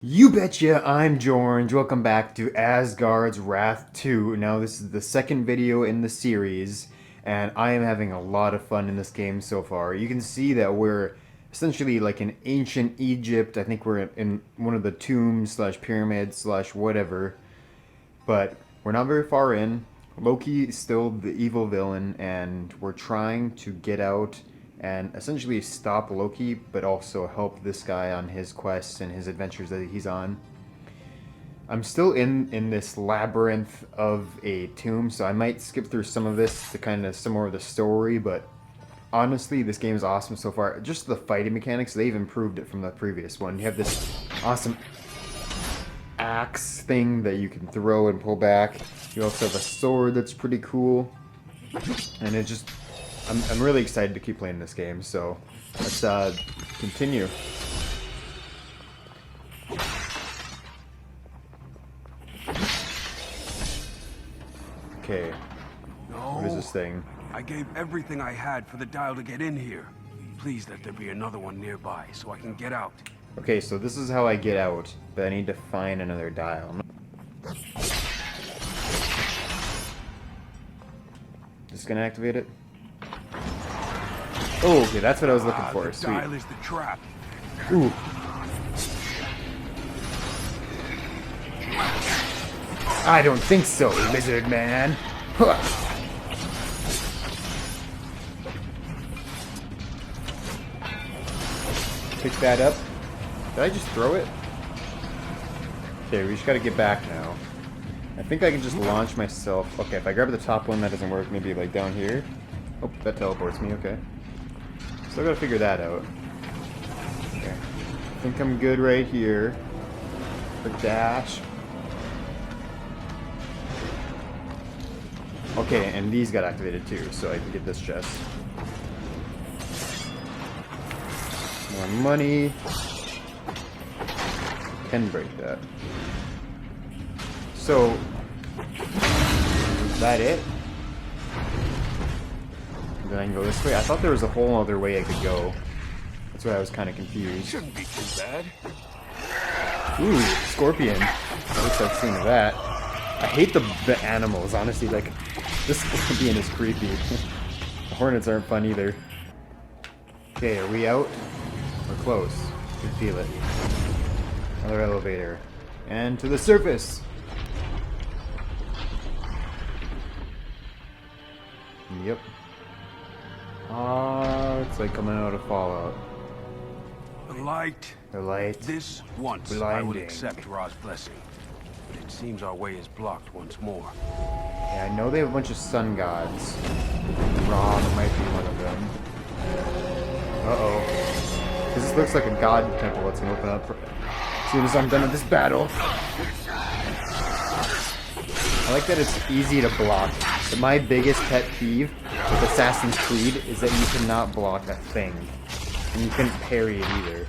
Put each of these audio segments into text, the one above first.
You betcha, I'm George. Welcome back to Asgard's Wrath 2. Now, this is the second video in the series, and I am having a lot of fun in this game so far. You can see that we're essentially like in ancient Egypt. I think we're in one of the tombs slash pyramids slash whatever, but we're not very far in. Loki is still the evil villain, and we're trying to get out and essentially stop Loki, but also help this guy on his quests and his adventures that he's on. I'm still in this labyrinth of a tomb, so I might skip through some of this to kind of some more of the story, but honestly, this game is awesome so far. Just the fighting mechanics, they've improved it from the previous one. You have this awesome axe thing that you can throw and pull back. You also have a sword that's pretty cool. And it just... I'm really excited to keep playing this game, so let's continue. Okay, what is this thing? I gave everything I had for the dial to get in here. Please let there be another one nearby so I can get out. Okay, so this is how I get out, but I need to find another dial. Just gonna activate it. Oh, okay, that's what I was looking for. The Sweet. dial is the trap. Ooh. I don't think so, lizard man. Huh. Pick that up. Did I just throw it? Okay, we just gotta get back now. I think I can just launch myself. Okay, if I grab the top one, that doesn't work. Maybe like down here. Oh, that teleports me. Okay. Still gotta figure that out. Okay. I think I'm good right here. For dash. Okay, and these got activated too, so I can get this chest. More money. Can break that. So, is that it? Then I can go this way? I thought there was a whole other way I could go. That's why I was kind of confused. Shouldn't be too bad. Ooh, scorpion. At least I've seen that. I hate the animals, honestly. Like, this scorpion is creepy. The hornets aren't fun either. Okay, are we out? We're close. I can feel it. Another elevator. And to the surface! Yep. It's like coming out of Fallout. The light. The light. This once I would accept Ra's blessing. But it seems our way is blocked once more. Yeah, I know they have a bunch of sun gods. Ra might be one of them. Uh-oh. This looks like a god temple that's gonna open up as soon as I'm done with this battle. I like that it's easy to block. But my biggest pet peeve with Assassin's Creed is that you cannot block a thing. And you couldn't parry it either.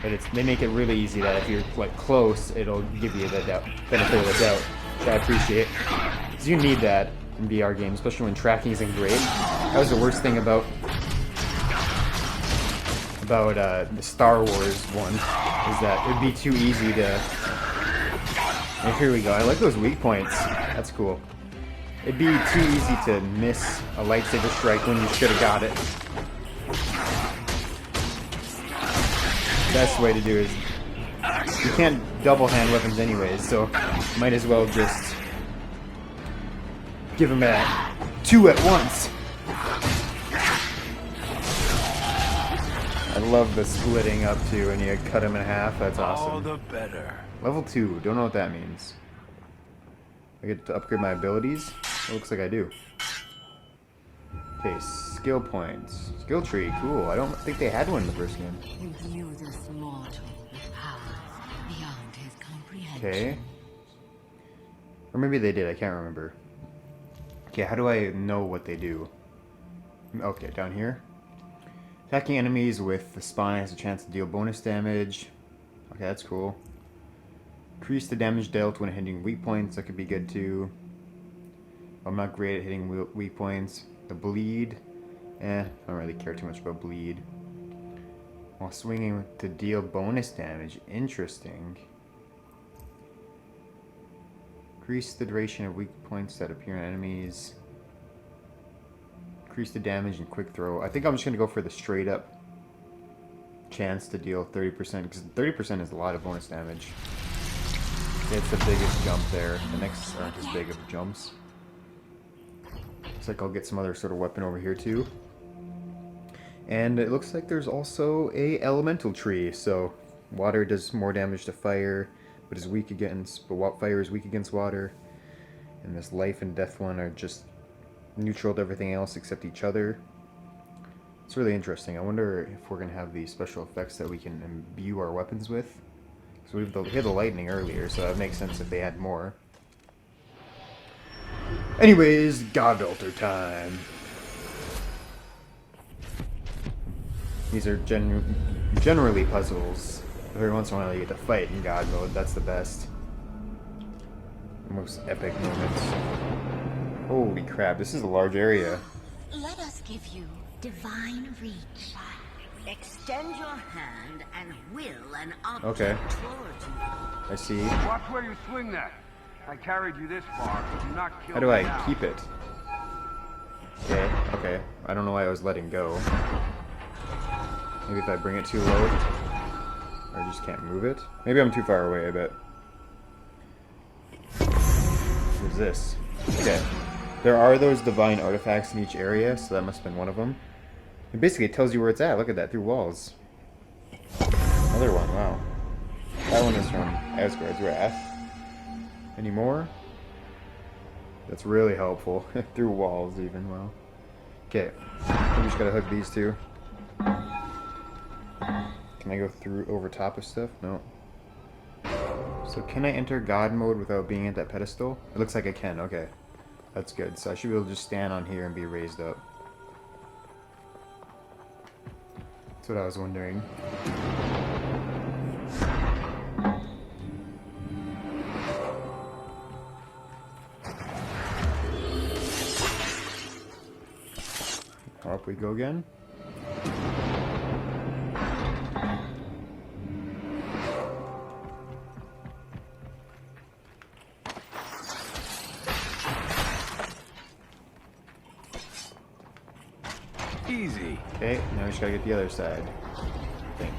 But they make it really easy that if you're like close, it'll give you the benefit of the doubt, which I appreciate. Because you need that in VR games, especially when tracking isn't great. That was the worst thing about the Star Wars one, is that it'd be too easy to... And here we go. I like those weak points. That's cool. It'd be too easy to miss a lightsaber strike when you should have got it. Best way to do is you can't double hand weapons anyways, so might as well just give them two at once. I love the splitting up too, and you cut them in half. That's awesome. All the better. Level 2. Don't know what that means. I get to upgrade my abilities? It looks like I do. Okay, skill points. Skill tree, cool. I don't think they had one in the first game. Imbue this mortal with powers beyond his comprehension. Okay. Or maybe they did, I can't remember. Okay, how do I know what they do? Okay, down here. Attacking enemies with the spine has a chance to deal bonus damage. Okay, that's cool. Increase the damage dealt when hitting weak points. That could be good too. I'm not great at hitting weak points. The bleed. I don't really care too much about bleed. while swinging to deal bonus damage. Interesting. Increase the duration of weak points that appear on enemies. Increase the damage and quick throw. I think I'm just going to go for the straight up chance to deal 30%, because 30% is a lot of bonus damage. It's the biggest jump there. The next aren't as big of jumps. Looks like I'll get some other sort of weapon over here too. And it looks like there's also a elemental tree. So water does more damage to fire, but is weak against. But fire is weak against water. And this life and death one are just neutral to everything else except each other. It's really interesting. I wonder if we're gonna have these special effects that we can imbue our weapons with. So we had the lightning earlier, so that makes sense if they had more. Anyways, God Altar time. These are generally puzzles. Every once in a while you get to fight in God mode. That's the best. The most epic moments. Holy crap, this is a large area. Let us give you divine reach. Extend your hand and will an object towards you. I see. Watch where you swing that. I carried you this far, so do not kill How do me I now. keep it? Okay, okay. I don't know why I was letting go. Maybe if I bring it too low. Or I just can't move it. Maybe I'm too far away, I bet. What's this? Okay. There are those divine artifacts in each area, so that must have been one of them. And basically it tells you where it's at. Look at that, through walls. Another one, wow. That one is from Asgard's Wrath. Any more? That's really helpful. Through walls even, wow. Okay, I'm just gotta hook these two. Can I go through over top of stuff? No. So can I enter God mode without being at that pedestal? It looks like I can, okay. That's good. So I should be able to just stand on here and be raised up. That's what I was wondering. Up we go again. Easy. Okay, now we just gotta get the other side, I think.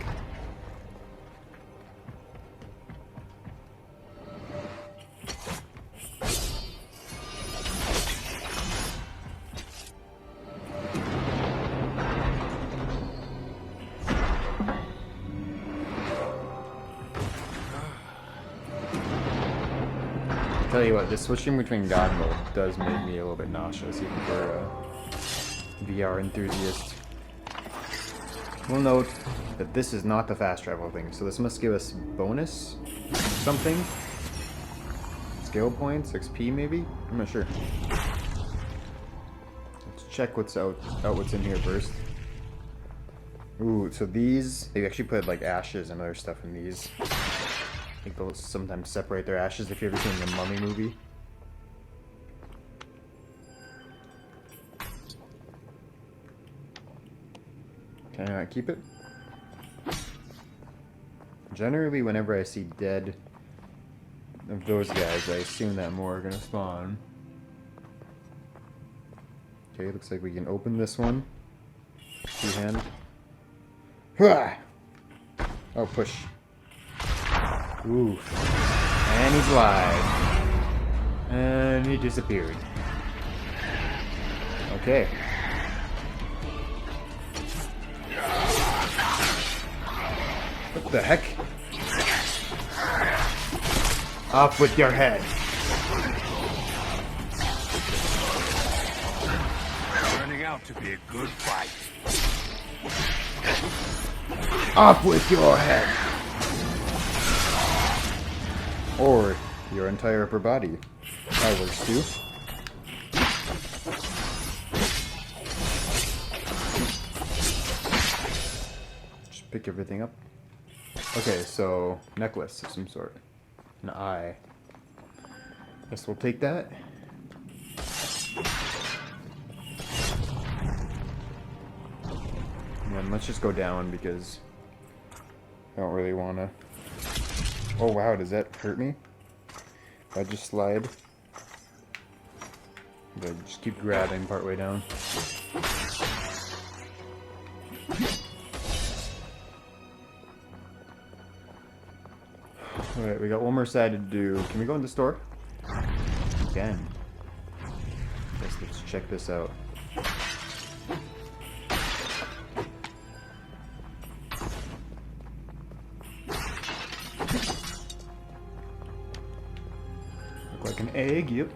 Tell you what, this switching between God mode does make me a little bit nauseous, even for a VR enthusiast. We'll note that this is not the fast travel thing, so this must give us bonus something. Skill points, XP maybe? I'm not sure. Let's check what's what's in here first. Ooh, so these, they actually put like ashes and other stuff in these. I think they'll sometimes separate their ashes if you've ever seen the Mummy movie. Can I not keep it? Generally, whenever I see dead of those guys, I assume that more are gonna spawn. Okay, looks like we can open this one. Two-hand. Hurrah! Oh, push. Ooh. And he's alive. And he disappeared. Okay. What the heck? Off with your head. Turning out to be a good fight. Off with your head. Or your entire upper body. That works too. Just pick everything up. Okay, so necklace of some sort. An eye. Guess we'll take that. And then let's just go down because I don't really want to... Oh wow, does that hurt me? If I just slide? I just keep grabbing partway down. Alright, we got one more side to do. Can we go in the store? Again. Guess let's check this out. Look like an egg, yep.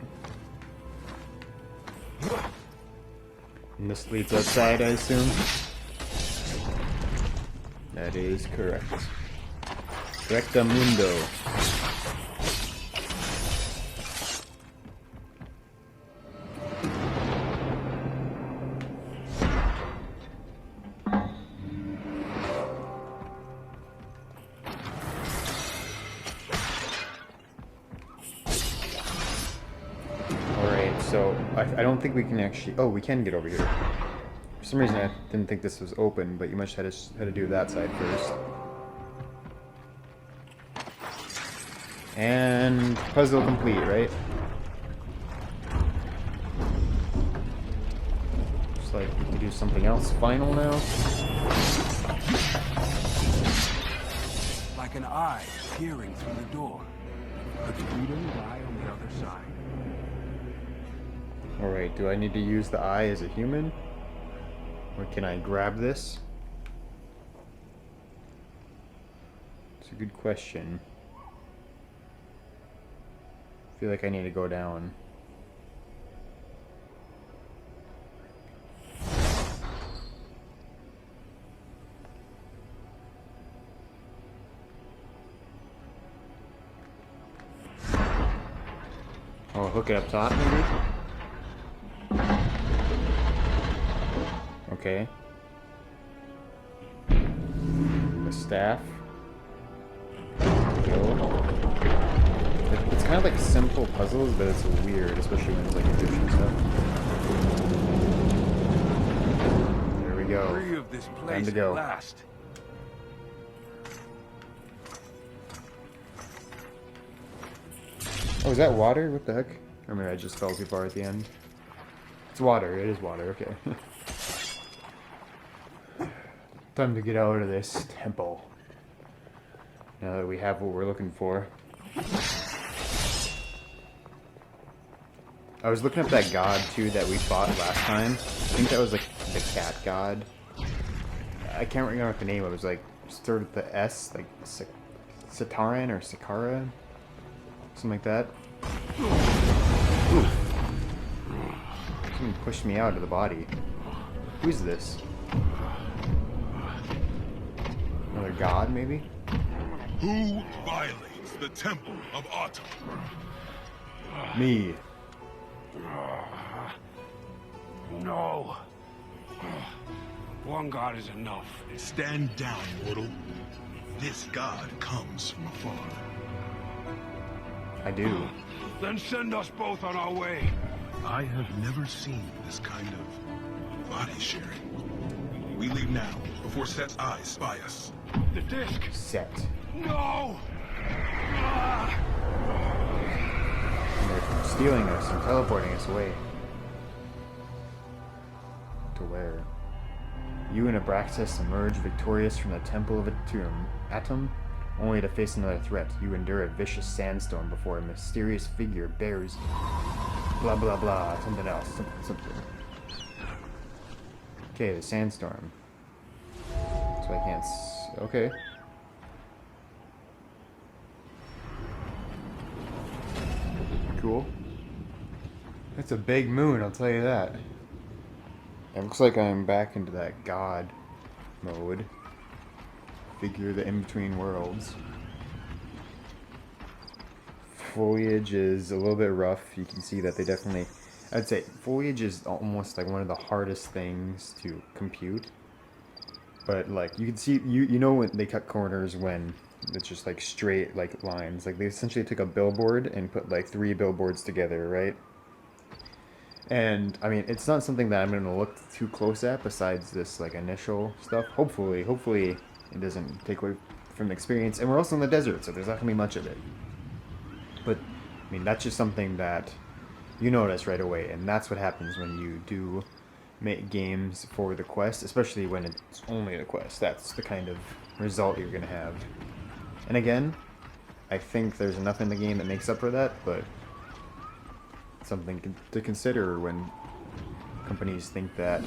And this leads outside, I assume? That is correct. Rectamundo. Alright, so I don't think we can actually... Oh, we can get over here. For some reason I didn't think this was open, but you must have had to do that side first. And puzzle complete, right? Looks like we can do something else final now. Like an eye peering through the door. Could freedom lie on the other side? Alright, do I need to use the eye as a human? Or can I grab this? It's a good question. I feel like I need to go down. Oh, hook it up top, maybe? Okay. The staff. Go. It's kind of like simple puzzles, but it's weird, especially when it's like Egyptian stuff. There we go. Free of this place Time to go. at last. Oh, is that water? What the heck? Or maybe I just fell too far at the end. It's water. It is water. Okay. Time to get out of this temple. Now that we have what we're looking for. I was looking up that god, too, that we fought last time. I think that was, like, the cat god. I can't remember what the name. It was, like, started with the S, like, Sataran or Sakara? Something like that. Oof. Someone pushed me out of the body. Who's this? Another god, maybe? Who violates the temple of Autumn? Me. No. One god is enough. Stand down, mortal. This god comes from afar. I do. Then send us both on our way. I have never seen this kind of body sharing. We leave now, before Set's eyes spy us. The disc. Set. No! And they're stealing us and teleporting us away. To where? You and Abraxas emerge victorious from the Temple of Atum, only to face another threat. You endure a vicious sandstorm before a mysterious figure bears blah blah blah, something else, something. Okay, the sandstorm. So I can't okay. Cool. It's a big moon, I'll tell you that. It looks like I'm back into that god mode. Figure the in-between worlds. Foliage is a little bit rough. You can see that they definitely... I'd say foliage is almost like one of the hardest things to compute. But like, you can see, you know when they cut corners when it's just like straight like lines. Like they essentially took a billboard and put like 3 billboards together, right? And I mean, it's not something that I'm going to look too close at besides this like initial stuff. Hopefully it doesn't take away from the experience. And we're also in the desert, so there's not gonna be much of it. But I mean, that's just something that you notice right away, and that's what happens when you do make games for the quest, especially when it's only the quest. That's the kind of result you're gonna have. And again, I think there's enough in the game that makes up for that, but something to consider when companies think that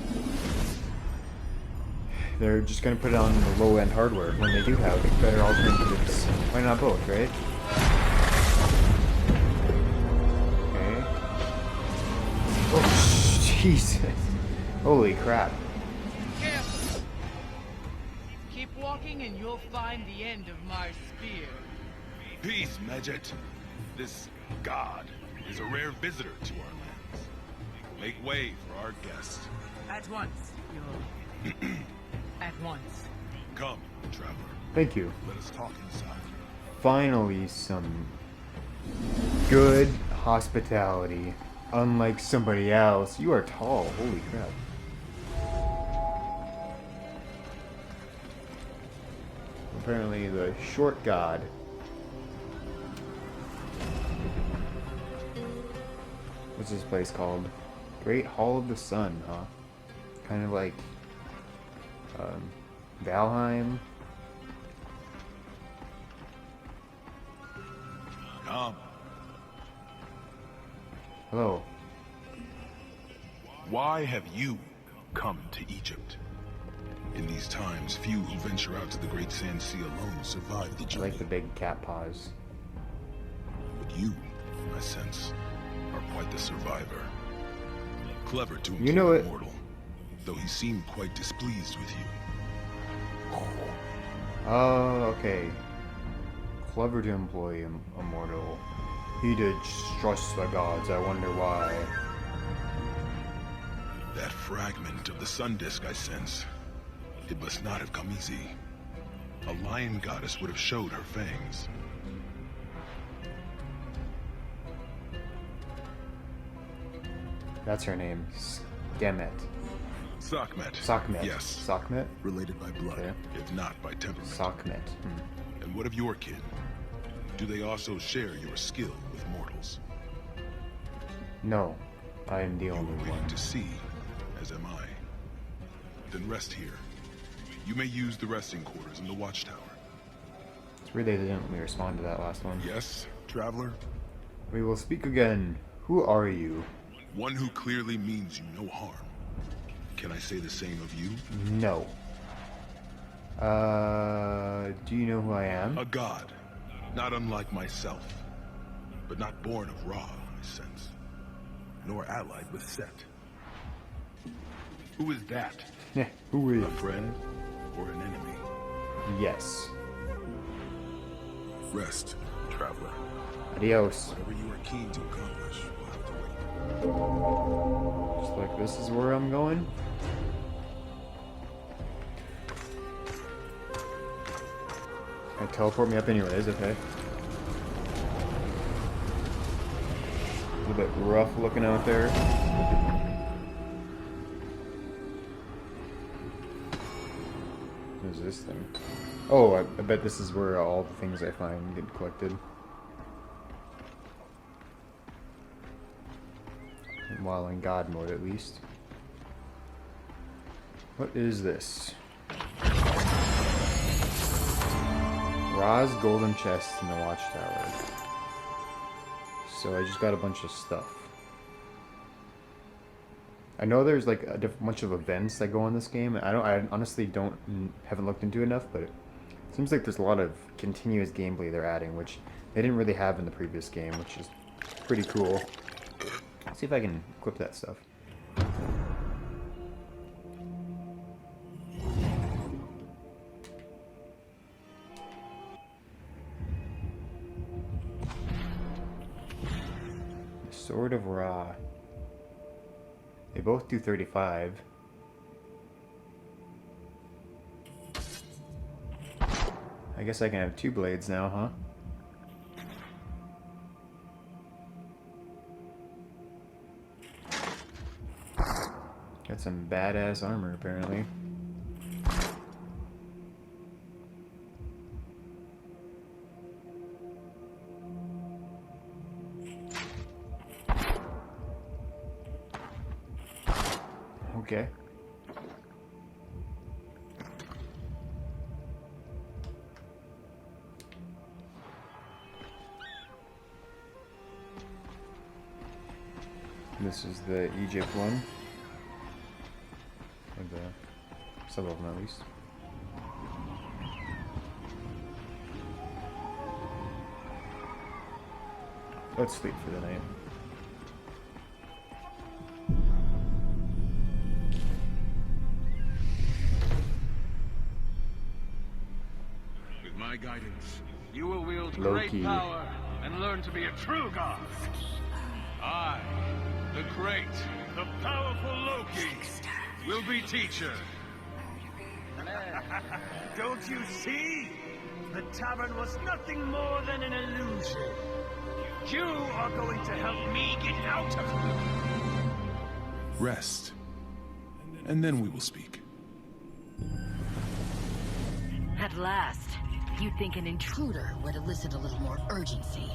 they're just gonna put it on the low-end hardware when they do have better alternatives. Why not both, right? Oh, Jesus. Holy crap. Careful. Keep walking and you'll find the end of my spear. Peace, Medjet. This god is a rare visitor to our lands. Make way for our guest. At once, your... At once. Come, traveler. Thank you. Let us talk inside. Finally, some good hospitality. Unlike somebody else. You are tall. Holy crap. Apparently the short god. What's this place called? Great Hall of the Sun, huh? Kind of like Valheim. Come. Hello. Why have you come to Egypt? In these times, few who venture out to the Great Sand Sea alone survive the I journey. like the big cat paws. But you, I sense, are quite the survivor. Clever to employ You know it. a mortal, though he seemed quite displeased with you. Oh, okay. Clever to employ a mortal. He distrusts the gods, I wonder why. That fragment of the sun disk I sense, it must not have come easy. A lion goddess would have showed her fangs. That's her name. Skemet. Sekhmet. Sekhmet. Yes. Sekhmet? Related by blood, Okay. if not by temperament. Sekhmet. And what of your kin? Do they also share your skill with mortals? No. I am the You only are waiting one. to see, as am I. Then rest here. You may use the resting quarters in the watchtower. It's weird they didn't let me respond to that last one. Yes, traveler? We will speak again. Who are you? One who clearly means you no harm. Can I say the same of you? No. Do you know who I am? A god, not unlike myself, but not born of Ra, I sense, nor allied with Set. Who is that? Who is? A friend or an enemy? Yes. Rest, traveler. Adios. Whatever you are keen to accomplish will have to wait. Just like this is where I'm going. Gonna teleport me up anyways, okay. A little bit rough looking out there. What is this thing? Oh, I bet this is where all the things I find get collected. While in God mode, at least. What is this? Ra's golden chest in the watchtower. So I just got a bunch of stuff. I know there's like a bunch of events that go on this game. I honestly haven't looked into enough, but it seems like there's a lot of continuous gameplay they're adding, which they didn't really have in the previous game, which is pretty cool. Let's see if I can equip that stuff. Sword of Ra. They both do 35. I guess I can have 2 blades now, huh? Got some badass armor, apparently. Okay. This is the Egypt one. Or some of them at least. Let's sleep for the night. With my guidance, You will wield Loki. great power and learn to be a true god. I, the great, the powerful Loki, will be teacher. Don't you see? The tavern was nothing more than an illusion. You are going to help me get out of here. rest, and then we will speak. At last, you'd think an intruder would elicit a little more urgency.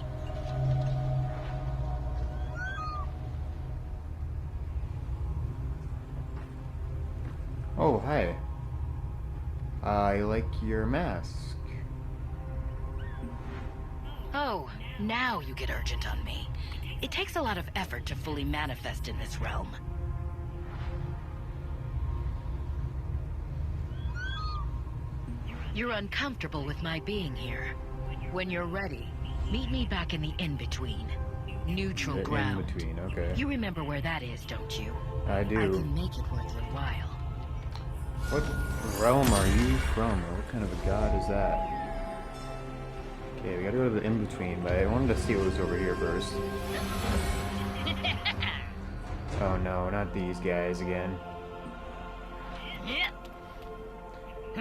Oh, hi. I like your mask. Oh, now you get urgent on me. It takes a lot of effort to fully manifest in this realm. You're uncomfortable with my being here. When you're ready, meet me back in the in-between. Neutral The ground. in-between, okay. You remember where that is, don't you? I I do. can make it worth your while. What realm are you from? Or what kind of a god is that? Okay, we gotta go to the in-between, but I wanted to see what was over here first. Oh no, not these guys again.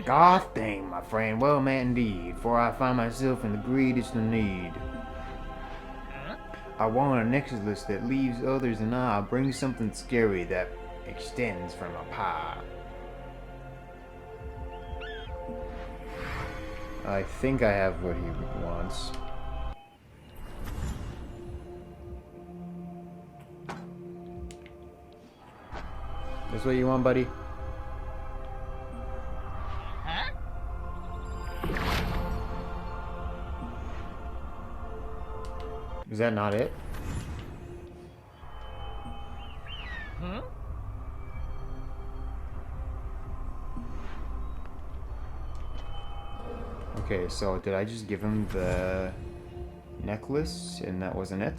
God dang, my friend, well met indeed, for I find myself in the greatest of need. I want a necklace that leaves others in awe, brings something scary that extends from up high. I think I have what he wants. This what you want, buddy? Is that not it? Huh? Okay, so did I just give him the necklace and that wasn't it?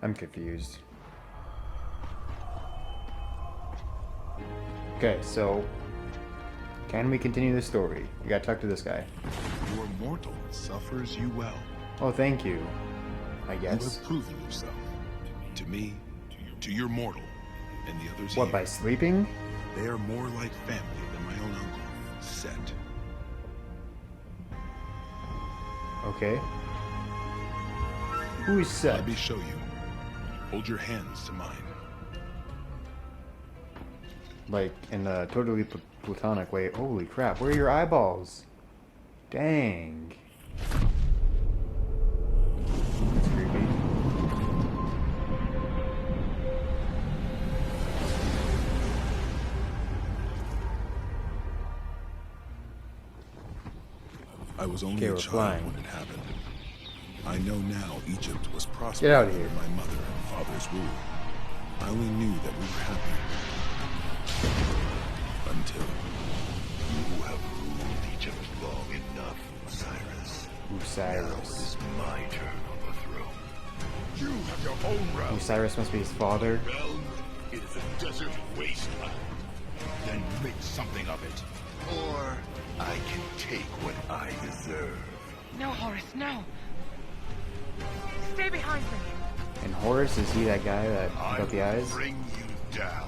I'm confused. Okay, so can we continue the story? We gotta talk to this guy. Your mortal suffers you well. Oh, thank you. I You guess. have proven yourself. To me, to your mortal, and the others What, here. by sleeping? They are more like family than my own uncle, Set. Okay. Who is Set? Let me show you. Hold your hands to mine. Like, in a totally platonic way. Holy crap, where are your eyeballs? Dang. That's creepy. I was only Okay, a we're child flying. when it happened. I know now Egypt was prosperous Get out of here. under my mother and father's rule. I only knew that we were happy. Until You have ruled Egypt long enough, Osiris. Now Osiris. it's my turn on the throne. You have your own realm. Osiris must be his father. Realm? It is a desert wasteland. Then make something of it. Or I can take what I deserve. No, Horus, no. Stay behind me. And Horus, is he that guy that I got the will eyes? bring you down.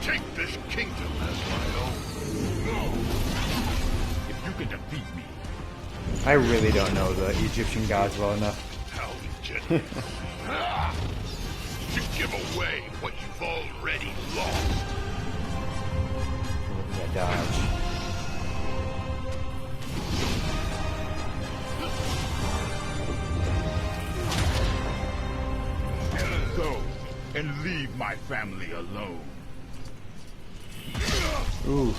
Take this kingdom as my own. No. If you can defeat me, I really don't know the Egyptian gods well enough. how generous. To give away what you've already lost. Look at that dodge. So, and leave my family alone. Ooh.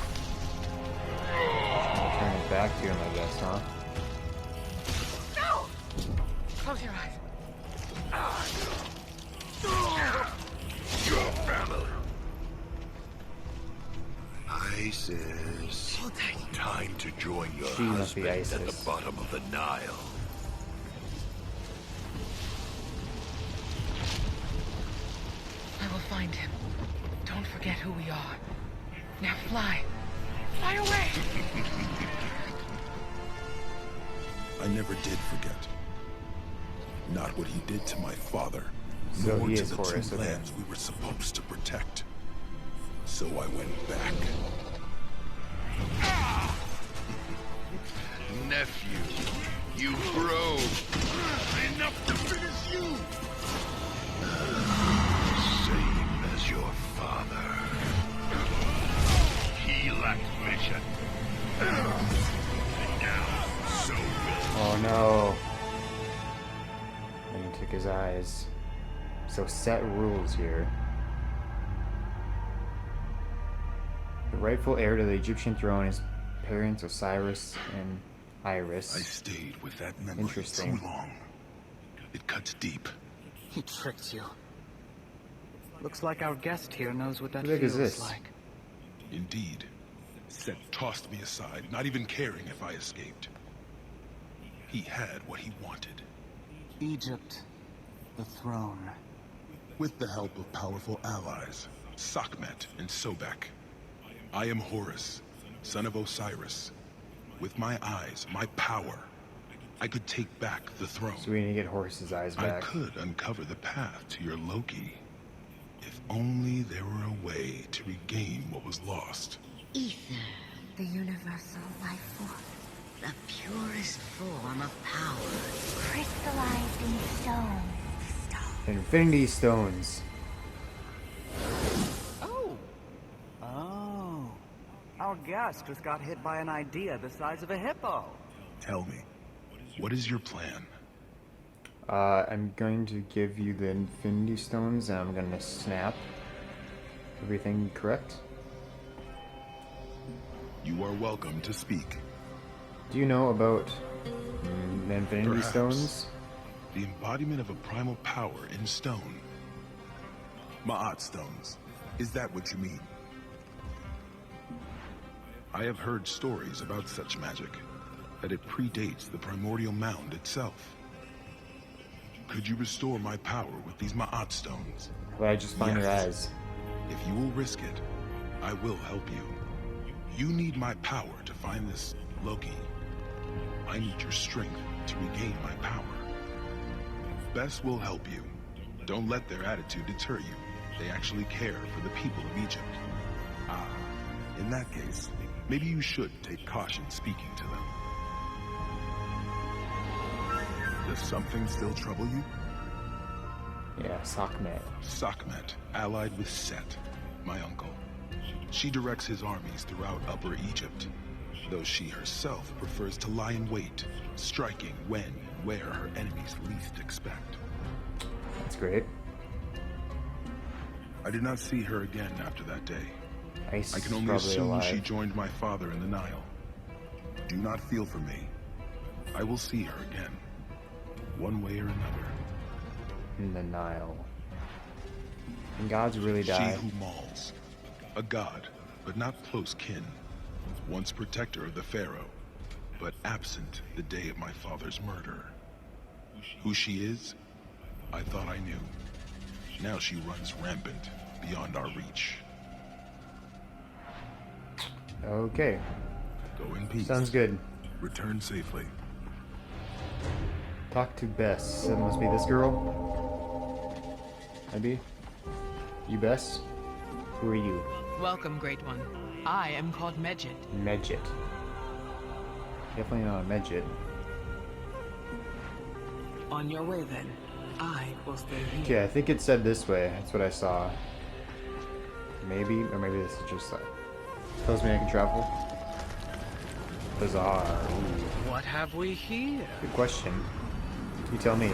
Turn it back to him, I guess, huh? No! Close your eyes. Your family. ISIS. Hold tight. Time to join your She must be husband at ISIS. the bottom of the Nile. I will find him. Don't forget who we are. Now fly. Fly away! I never did forget. Not what he did to my father, So nor he to is the Horus, two okay. lands we were supposed to protect. So I went back. Nephew, you grow. Enough to finish you. Same as your father. He lacked vision. And now, so will Oh no. And he took his eyes. So set rules here. The rightful heir to the Egyptian throne is parents Osiris and Iris. I stayed with that memory Interesting. too long. It cuts deep. He tricked you. Looks like our guest here knows what that Who the heck is feels this? like. Indeed. Set tossed me aside, not even caring if I escaped. He had what he wanted. Egypt, the throne. With the help of powerful allies, Sekhmet and Sobek. I am Horus, son of Osiris. With my eyes, my power, I could take back the throne. So we need to get Horus's eyes I back. could uncover the path to your Loki. If only there were a way to regain what was lost. Ether, the universal life force. The purest form of power. Crystallized in stone. Infinity Stones. Oh. Our guest just got hit by an idea the size of a hippo. Tell me, what is your plan? I'm going to give you the Infinity Stones and I'm going to snap. Everything correct? You are welcome to speak. Do you know about the Infinity Perhaps. Stones? The embodiment of a primal power in stone. Ma'at stones. Is that what you mean? I have heard stories about such magic, that it predates the primordial mound itself. Could you restore my power with these Ma'at stones? But I just find your Yes. eyes. If you will risk it, I will help you. You need my power to find this Loki. I need your strength to regain my power. Best will help you. Don't let their attitude deter you. They actually care for the people of Egypt. Ah, in that case, maybe you should take caution speaking to them. Does something still trouble you? Yeah, Sekhmet. Sekhmet, allied with Set, my uncle. She directs his armies throughout Upper Egypt, though she herself prefers to lie in wait, striking when and where her enemies least expect. That's great. I did not see her again after that day. Ice I is can only probably assume alive. she joined my father in the Nile. Do not feel for me. I will see her again, one way or another. In the Nile. And gods really die. She who mauls. A god, but not close kin. Once protector of the pharaoh, but absent the day of my father's murder. Who she is, I thought I knew. Now she runs rampant, beyond our reach. Okay. Go in peace. Sounds good. Return safely. Talk to Bess. That must be this girl. Maybe? You Bess? Who are you? Welcome, Great One. I am called Medjed. Medjed. Definitely not a Medjed. On your way then. I will stay here. Okay, I think it said this way. That's what I saw. Maybe, or maybe this is just like... Tells me I can travel. Bizarre. Ooh. What have we here? Good question. You tell me.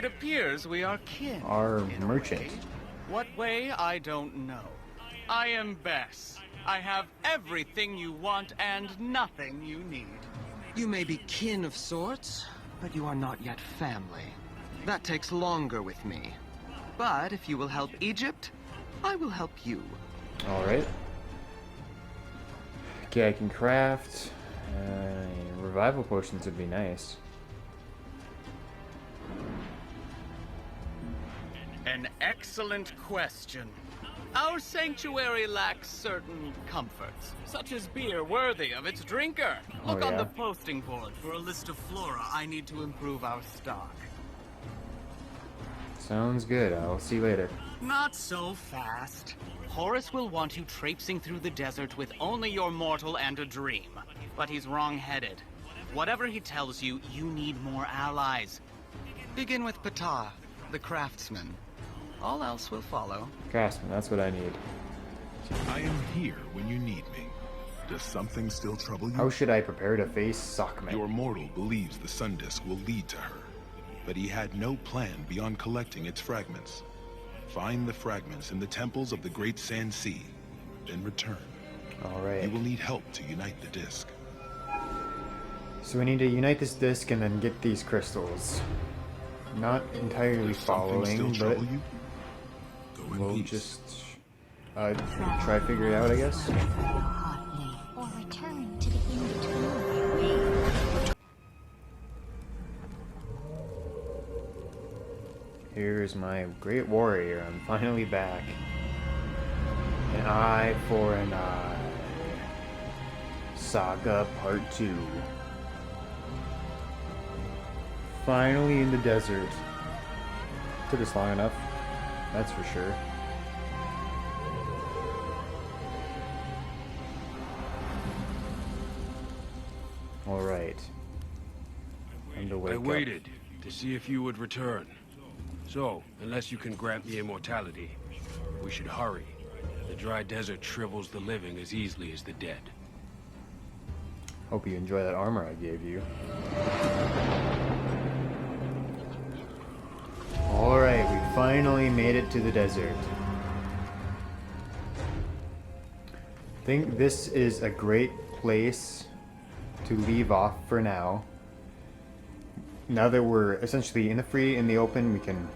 It appears we are kin. Our in a merchant. way. What way, I don't know. I am Bess. I have everything you want and nothing you need. You may be kin of sorts, but you are not yet family. That takes longer with me. But if you will help Egypt, I will help you. Alright. Okay, I can craft revival potions would be nice. An excellent question. Our sanctuary lacks certain comforts, such as beer worthy of its drinker. Look on the posting board for a list of flora I need to improve our stock. Sounds good. I'll see you later. Not so fast. Horus will want you traipsing through the desert with only your mortal and a dream. But he's wrong-headed. Whatever he tells you, you need more allies. Begin with Ptah, the craftsman. All else will follow. Craftsman, that's what I need. I am here when you need me. Does something still trouble you? How should I prepare to face Sockman? Your mortal believes the sun disk will lead to her, but he had no plan beyond collecting its fragments. Find the fragments in the temples of the Great Sand Sea, then return. Alright. You will need help to unite the disk. So we need to unite this disc and then get these crystals. Not entirely Does something following, still but trouble you? Go in we'll peace. just try to figure it out, I guess. Hotly, or return to the in-between. Here's my great warrior. I'm finally back. An eye for an eye. Saga Part 2. Finally in the desert. Took us long enough, that's for sure. Alright. Time to wake I up. waited to see if you would return. So, unless you can grant me immortality, we should hurry. The dry desert shrivels the living as easily as the dead. Hope you enjoy that armor I gave you. Alright, we finally made it to the desert. I think this is a great place to leave off for now. Now that we're essentially in the open, we can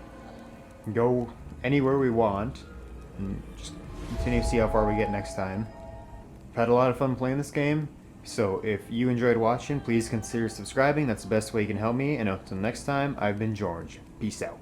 go anywhere we want and just continue to see how far we get next time. I've had a lot of fun playing this game, so if you enjoyed watching, please consider subscribing. That's the best way you can help me, and until next time, I've been George. Peace out.